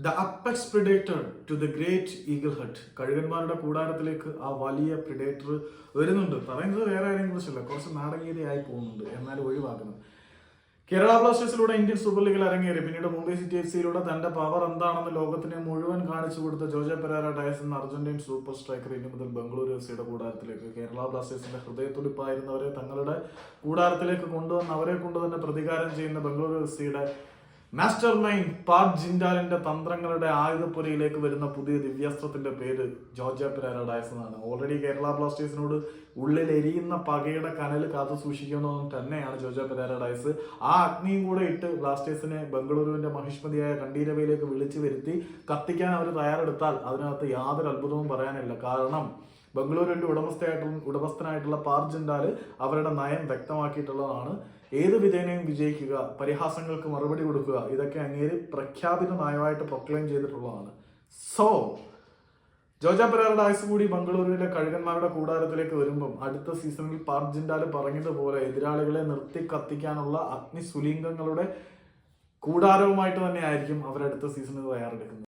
The apex predator to the great eagle hut. കഴുകന്മാരുടെ കൂടാരത്തിലേക്ക് ആ വലിയ പ്രിഡേറ്റർ വരുന്നുണ്ട്. പറയുന്നത് വേറെ ആരെയും കുറിച്ചല്ല, കുറച്ച് നാടകീയതയായി പോകുന്നുണ്ട്, എന്നാലും ഒഴിവാക്കണം. കേരള ബ്ലാസ്റ്റേഴ്സിലൂടെ ഇന്ത്യൻ സൂപ്പർ ലീഗിൽ ഇറങ്ങിയേറി പിന്നീട് മുംബൈ സിറ്റി FC തന്റെ പവർ എന്താണെന്ന് ലോകത്തിനെ മുഴുവൻ കാണിച്ചു കൊടുത്ത ജോജെ പെരേര ഡയസ് എന്ന അർജന്റീൻ സൂപ്പർ സ്ട്രൈക്കർ ഇനി മുതൽ ബംഗളൂരു FC കൂടാരത്തിലേക്ക്, കേരള ബ്ലാസ്റ്റേഴ്സിന്റെ ഹൃദയത്തുടിപ്പായിരുന്നവരെ തങ്ങളുടെ കൂടാരത്തിലേക്ക് കൊണ്ടുവന്ന് അവരെ കൊണ്ട് തന്നെ പ്രതികാരം ചെയ്യുന്ന Bengaluru FC master mind Parth ജിൻഡാലിന്റെ തന്ത്രങ്ങളുടെ ആയുധപ്പുരയിലേക്ക് വരുന്ന പുതിയ ദിവ്യാസ്ത്രത്തിന്റെ പേര് ജോർജ് പെരേര ഡയസ് എന്നാണ്. ഓൾറെഡി കേരള ബ്ലാസ്റ്റേഴ്സിനോട് ഉള്ളിൽ എരിയുന്ന പകയുടെ കനൽ കാത്തു സൂക്ഷിക്കണമെന്ന് തന്നെയാണ് ജോർജ് പെരേര ഡയസ്. ആ അഗ്നിയും കൂടെ ഇട്ട് ബ്ലാസ്റ്റേഴ്സിനെ ബംഗളൂരുവിന്റെ മഹിഷ്മതിയായ കണ്ടീരവയിലേക്ക് വിളിച്ചു വരുത്തി കത്തിക്കാൻ അവർ തയ്യാറെടുത്താൽ അതിനകത്ത് യാതൊരു അത്ഭുതവും പറയാനില്ല. കാരണം ബംഗളൂരുവിന്റെ ഉടമസ്ഥനായിട്ടുള്ള പാർട്ട് ജിൻഡാൽ അവരുടെ നയം വ്യക്തമാക്കിയിട്ടുള്ളതാണ്. ഏത് വിധേനയും വിജയിക്കുക, പരിഹാസങ്ങൾക്ക് മറുപടി കൊടുക്കുക, ഇതൊക്കെ അങ്ങേര് പ്രഖ്യാപിത നയമായിട്ട് പ്രൊക്ലെയിം ചെയ്തിട്ടുള്ളതാണ്. സോ ജോർജ് പെരേര ഡയസ് കൂടി ബംഗളൂരുവിലെ കഴുകന്മാരുടെ കൂടാരത്തിലേക്ക് വരുമ്പം അടുത്ത സീസണിൽ പാർട്ട് ജിൻഡാൽ പറഞ്ഞതുപോലെ എതിരാളികളെ നിർത്തി കത്തിക്കാനുള്ള അഗ്നിസുലിംഗങ്ങളുടെ കൂടാരവുമായിട്ട് തന്നെ ആയിരിക്കും അവരടുത്ത സീസണിൽ തയ്യാറെടുക്കുന്നത്.